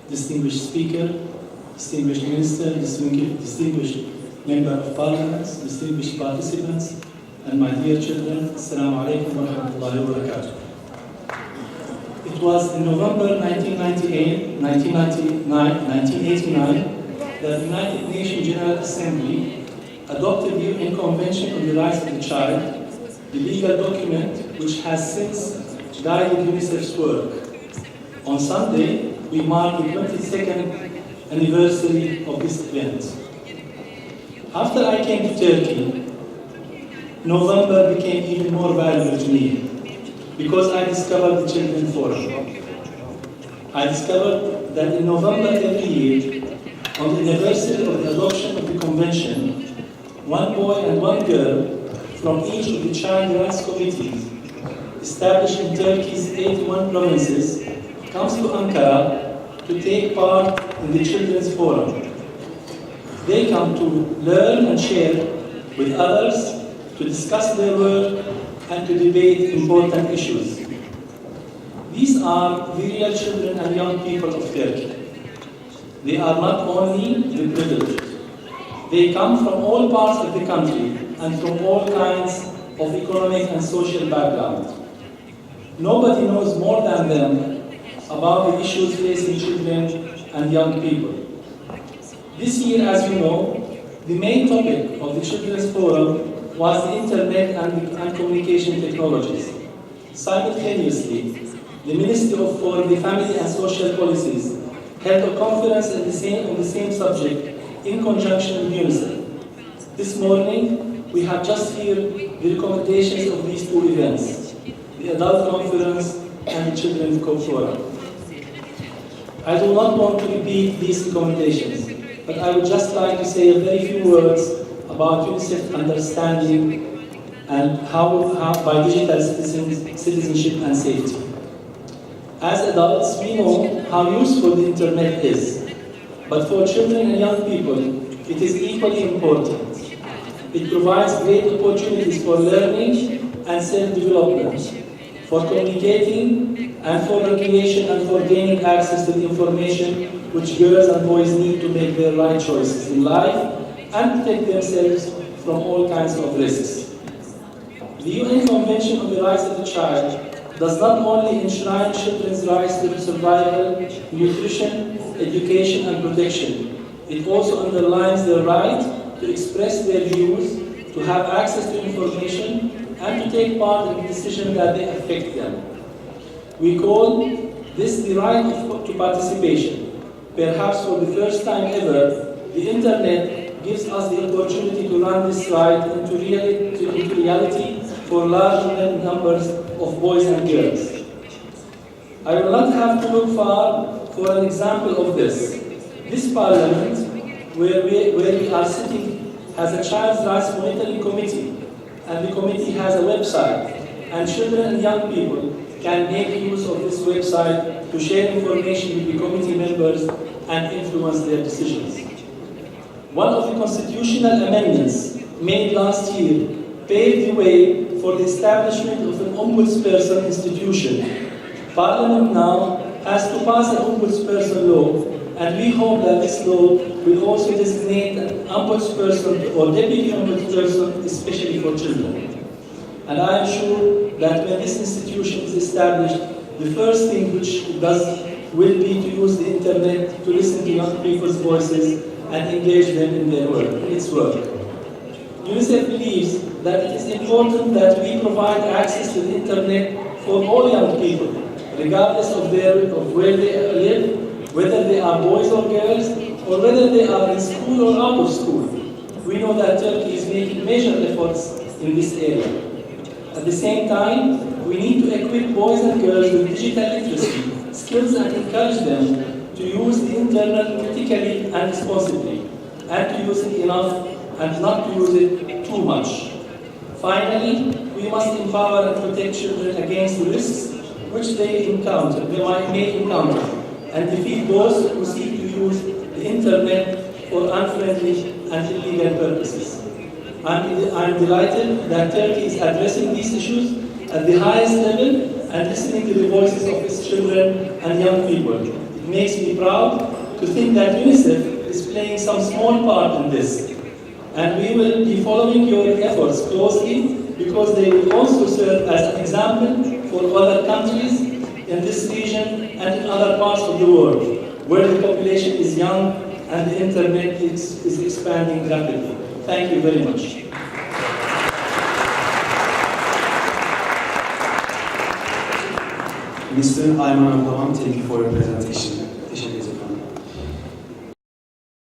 distinguished speaker, distinguished minister, distinguished member of parliament, distinguished participants, and my dear children, Assalamu alaikum wa rahmatullahi wa barakatuh. It was in November 1989 that the United Nations General Assembly adopted the UN Convention on the Rights of the Child, the legal document which has since guided UNICEF's work. On Sunday, we mark the 22nd anniversary of this event. After I came to Turkey, November became even more valuable to me because I discovered the Children's Forum. I discovered that in November every year, on the anniversary of the adoption of the convention, one boy and one girl from each of the child rights committees established in Turkey's 81 provinces comes to Ankara to take part in the Children's Forum. They come to learn and share with others, to discuss their work and to debate important issues. These are the real children and young people of Turkey. They are not only the privileged. They come from all parts of the country and from all kinds of economic and social background. Nobody knows more than them about the issues facing children and young people. This year, as you know, the main topic of the Children's Forum was the Internet and communication technologies. Simultaneously, the Ministry for the Family and Social Policies held a conference on the same subject in conjunction with UNICEF. This morning, we have just heard the recommendations of these two events, the Adult Conference and the Children's Forum. I do not want to repeat these recommendations, but I would just like to say a very few words about UNICEF understanding and how by digital citizenship and safety. As adults, we know how useful the internet is, but for children and young people, it is equally important. It provides great opportunities for learning and self-development, for communicating and for recreation and for gaining access to the information which girls and boys need to make their right choices in life and protect themselves from all kinds of risks. The UN Convention on the Rights of the Child does not only enshrine children's rights to survival, nutrition, education and protection, it also underlines their right to express their views, to have access to information, and to take part in decisions that they affect them. We call this the right to participation. Perhaps for the first time ever, the Internet gives us the opportunity to run this right into reality for large numbers of boys and girls. I will not have to look far for an example of this. This parliament, where we are sitting, has a Child Rights Monitoring Committee, and the committee has a website, and children and young people can make use of this website to share information with the committee members and influence their decisions. One of the constitutional amendments made last year paved the way for the establishment of an ombudsperson institution. Parliament now has to pass an ombudsperson law, and we hope that this law will also designate an ombudsperson or deputy ombudsperson, especially for children. And I am sure that when this institution is established, the first thing which it does will be to use the internet to listen to young people's voices and engage them in their work, its work. UNICEF believes that it is important that we provide access to the internet for all young people, regardless of where they live, whether they are boys or girls, or whether they are in school or out of school. We know that Turkey is making major efforts in this area. At the same time, we need to equip boys and girls with digital literacy skills and encourage them to use the internet critically and responsibly, and to use it enough and not to use it too much. Finally, we must empower and protect children against the risks which they may encounter, and defeat those who seek to use the internet for unfriendly and illegal purposes. I'm delighted that Turkey is addressing these issues at the highest level and listening to the voices of its children and young people. It makes me proud to think that UNICEF is playing some small part in this. And we will be following your efforts closely because they will also serve as an example for other countries in this region and in other parts of the world where the population is young and the internet is expanding rapidly. Thank you very much. Mr. Ayman Abulaban, thank you for your presentation.